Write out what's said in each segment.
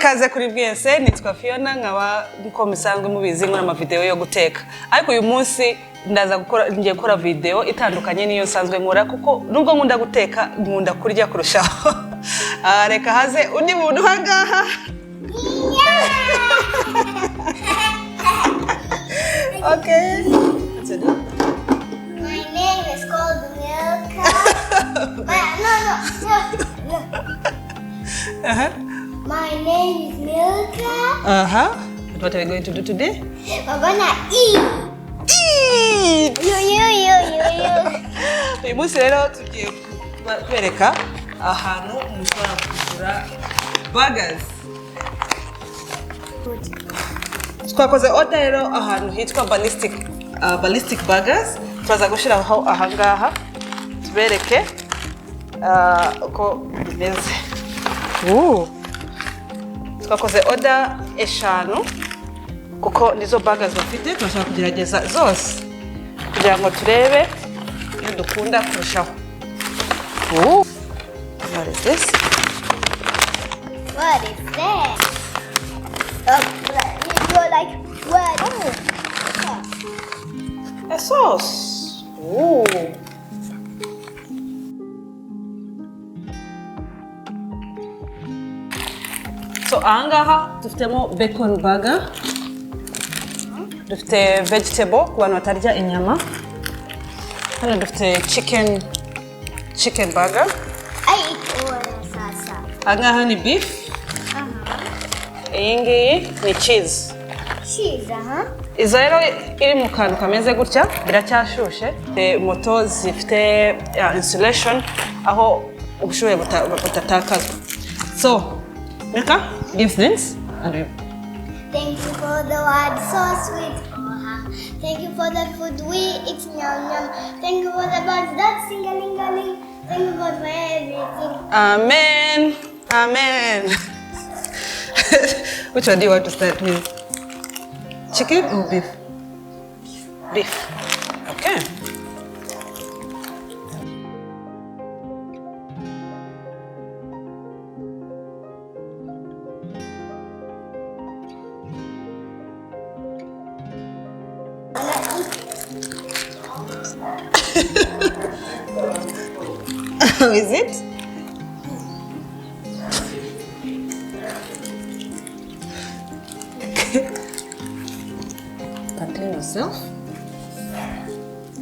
Ikaze kuri bwese nitwa Fiona nkaba nko musanzwe mubizi nkora ama video yo guteka. Ariko uyu munsi ndaza ngiye gukora video itandukanye niyo nsanzwe nkora kuko nubwo nkunda guteka nkunda kurya kurushaho. Reka haze undi muntu hangaha. Okay. What's it? My name is called Milka. No. My name is Milka. And what are we going to do today? We're gonna eat. Eat! You. Uyu munsi rero tugiye kwereka ahantu mushobora kugura burgers. Twakoze order rero ahantu hitwa Ballistic Burgers. Turaza gushiraho ahangaha tubereke uko bimeze. Twakoze order 5 kuko nizo burgers bafite turashaka kugerageza zose kugira ngo turebe iyo dukunda kurushaho. What is this? What is that? You're like, what? A sauce. So ahangaha dufitemo bacon burger. Dufite vegetable ku bantu batarya inyama. Hano dufite chicken burger. I eat all salsa. Ahangaha ni beef. Iyi ngiyi ni cheese. Cheese, Izo rero iri mu kantu kameze gutya biracyashushe. Moto zifite insulation aho ubushuhe butatakazwa. So, Milka, give thanks. Thank you for the word so sweet. Thank you for the food we eat, yum yum. Thank you for the birds that sing a ling a ling. Thank you for everything. Amen. Amen. Which one do you want to start with? Chicken or beef? Beef. Okay. How is it? Contain yourself.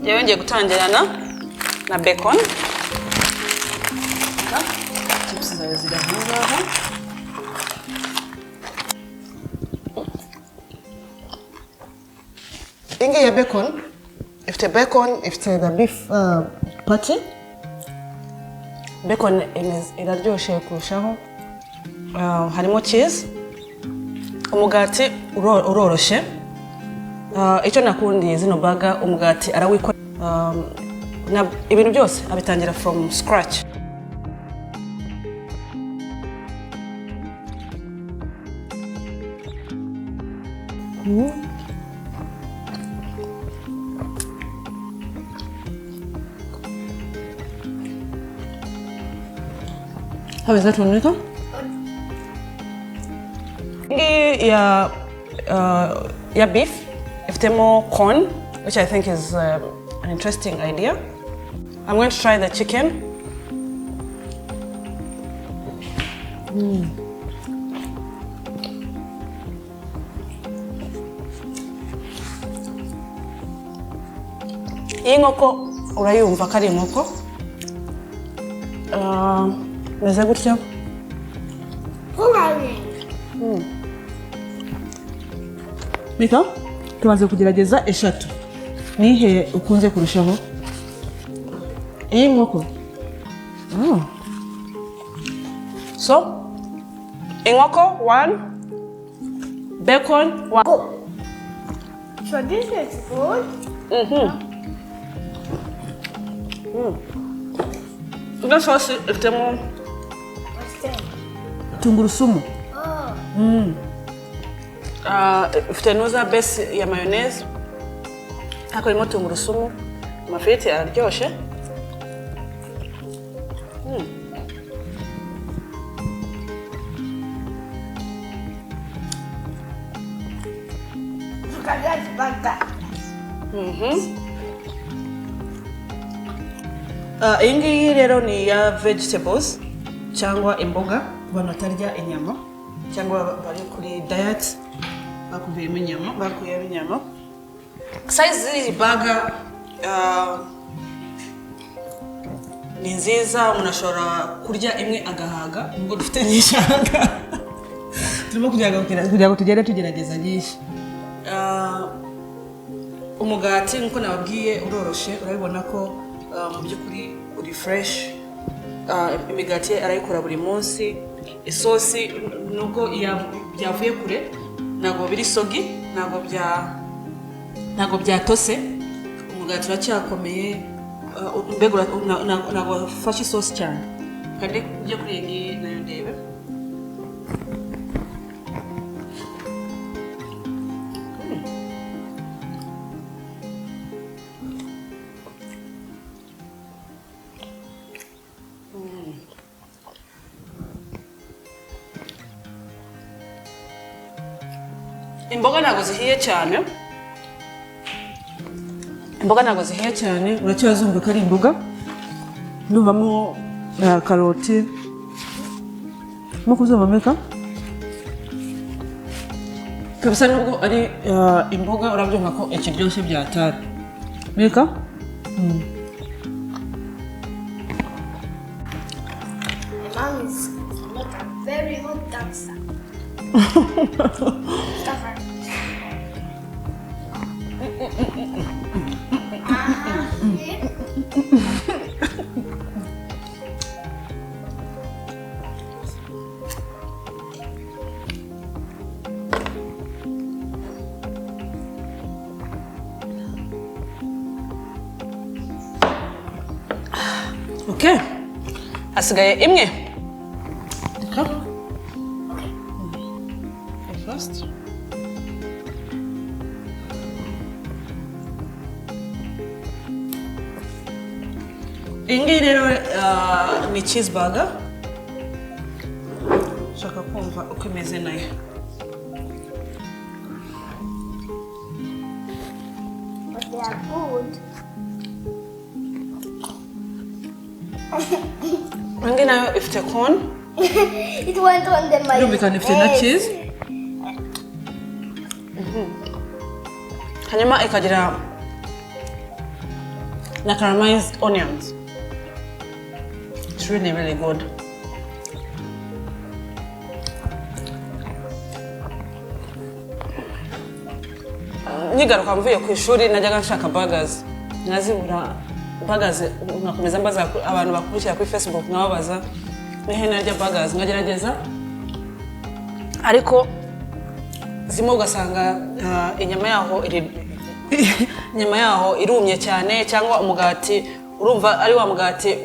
Yewe ngiye gutangira na bacon. Chips zawe ziri ahangaha. Inge ya bacon. Ifite the beef patty. Bacon iraryoshe kurushaho. Harimo cheese. Umugati uroroshe. Icyo nakundiye zino burger umugati arawikora. Ibintu byose abitangira from scratch. How is that one, Milka? Yeah, beef. If they more corn, which I think is an interesting idea. I'm going to try the chicken. Iyi nkoko urayumva ko ari inkoko. Meze gutya. Milka, tumaze kugerageza 3. Nihe ukunze kurushaho? Iyi nkoko. So, inkoko 1, bacon 1. So this is food? Ino sauce ifitemo What's that? tungurusumu. Ifite noza base ya mayonnaise. Hako irimo tungurusumu. Amafiriti araryoshe. That's burger. Iyi ngiyi rero ni ya vegetables cyangwa imboga ku bantu batarya inyama cyangwa bari kuri diet bakuvuyemo inyama. Size z'iyi burger ni nziza, umuntu ashobora kurya imwe agahaga nubwo dufite n'ishanga turimo kugira ngo tugere tugerageza nyinshi. Umugati nkuko nababwiye uroroshe, urabibona ko mu by'ukuri uri fresh. Imigati arayikora buri munsi. Isosi nubwo byavuye kure ntabwo biri sogi, ntabwo byatose, umugati uracyakomeye. Mbega ntabwo wafashe isosi cyane. Kandi ujye kuri iyi ngiyi nayo ndebe. Imboga ntabwo zihiye cyane, uracyazumva ko ari imboga. Ndumvamo karoti, no kuzumvameka kabisa, nubwo ari imboga urabyumva ko ikiryoshye byatari meka. Mom is like a very hot dancer. Okay, hasigaye imwe. First. Iyi ngiyi rero ni cheeseburger. Shaka kumva uko imeze nayo. But they are good. Iyi nayo ifite corn. It went on the my Birumvikana ifite na cheese. Hanyuma ikagira na caramelized onions. It's really good. Nigaruka mvuye ku ishuri najyaga nshaka burgers. Nazibura burgers, nakomeza mbaza abantu bakurikira kuri Facebook nababaza nihe narya burgers, ngagerageza ariko zimwe ugasanga inyama yaho irumye cyane, cyangwa umugati urumva ari wa mugati,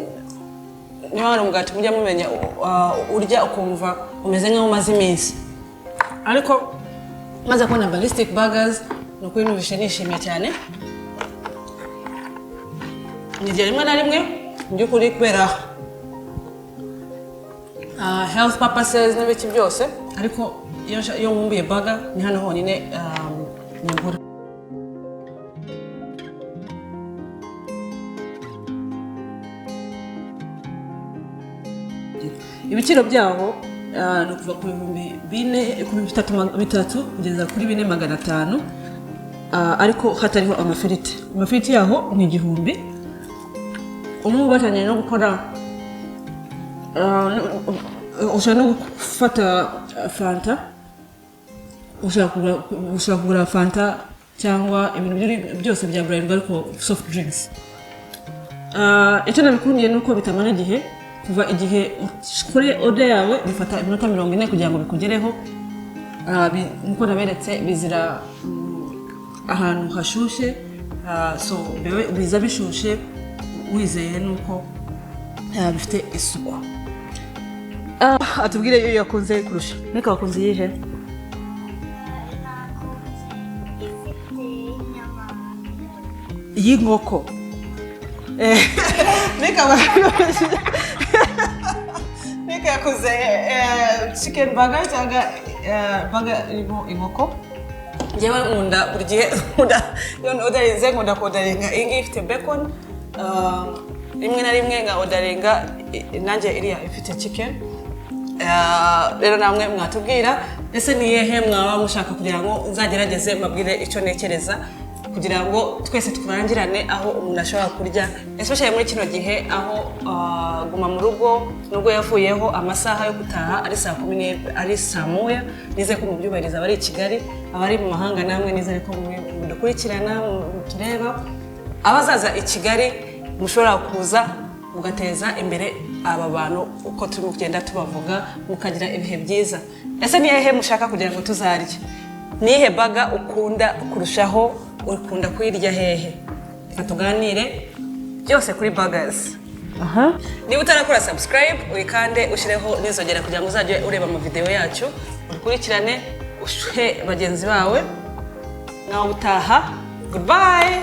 niba ari umugati mujya mumenya urya ukumva umeze nk'aho umaze iminsi. Ariko maze kubona ballistic burgers nuko inubishe nishimye cyane. Nijya rimwe na rimwe by'ukuri kubera health purposes n'ibiki byose, ariko iyo nkumbuye burger ni hano honyine nyigura. Ibiciro byaho ni kuva ku 3,300 kugeza kuri 4,500, ariko hatariho amafiriti. Amafiriti yaho ni 1,000. Umuntu batanye no gukora ushaka no gufata fanta, ushaka kugura fanta cyangwa ibintu byose bya Bralirwa ariko soft drinks. Icyo nabikundiye nuko bitamara igihe, kuva igihe kuri order yawe bifata iminota 40 kugira ngo bikugereho. Nkuko naberetse bizira ahantu hashushe, so biza bishushe wizeye nuko bifite isuku. Atubwire iyo yakunze kurusha. Nika wakunze yihe? Y'inkoko. Nika yakuze chicken burger cyangwa burger irimo inkoko. njyewe nkunda buri gihe odarinze nkunda kodaringa iyi ngiyi ifite bacon rimwe na rimwe nka odaringa nanjye iriya ifite chicken rero namwe mwatubwira ese ni yehe mwaba mushaka kugira ngo nzagerageze mabwire icyo nekereza kugira ngo twese turangirane aho umuntu ashobora kurya especially muri kino gihe aho guma mu rugo nubwo yavuyeho amasaha yo gutaha ari saa 10 ari saa 1 nize ko mubyubahiriza abari i Kigali abari mu mahanga namwe nize ko mudukurikirana tureba abazaza i Kigali mushobora kuza mugateza imbere aba bantu uko turi kugenda tubavuga mukagira ibihe byiza ese ni yehe mushaka kugira ngo tuzarye nihe baga ukunda kurushaho ukunda kuyirya hehe tuganire byose kuri burgers niba utarakora subscribe uyikande ushireho n'inzogera kugira ngo uzajye ureba mu video yacu ukurikirane ushe bagenzi bawe nawe utaha goodbye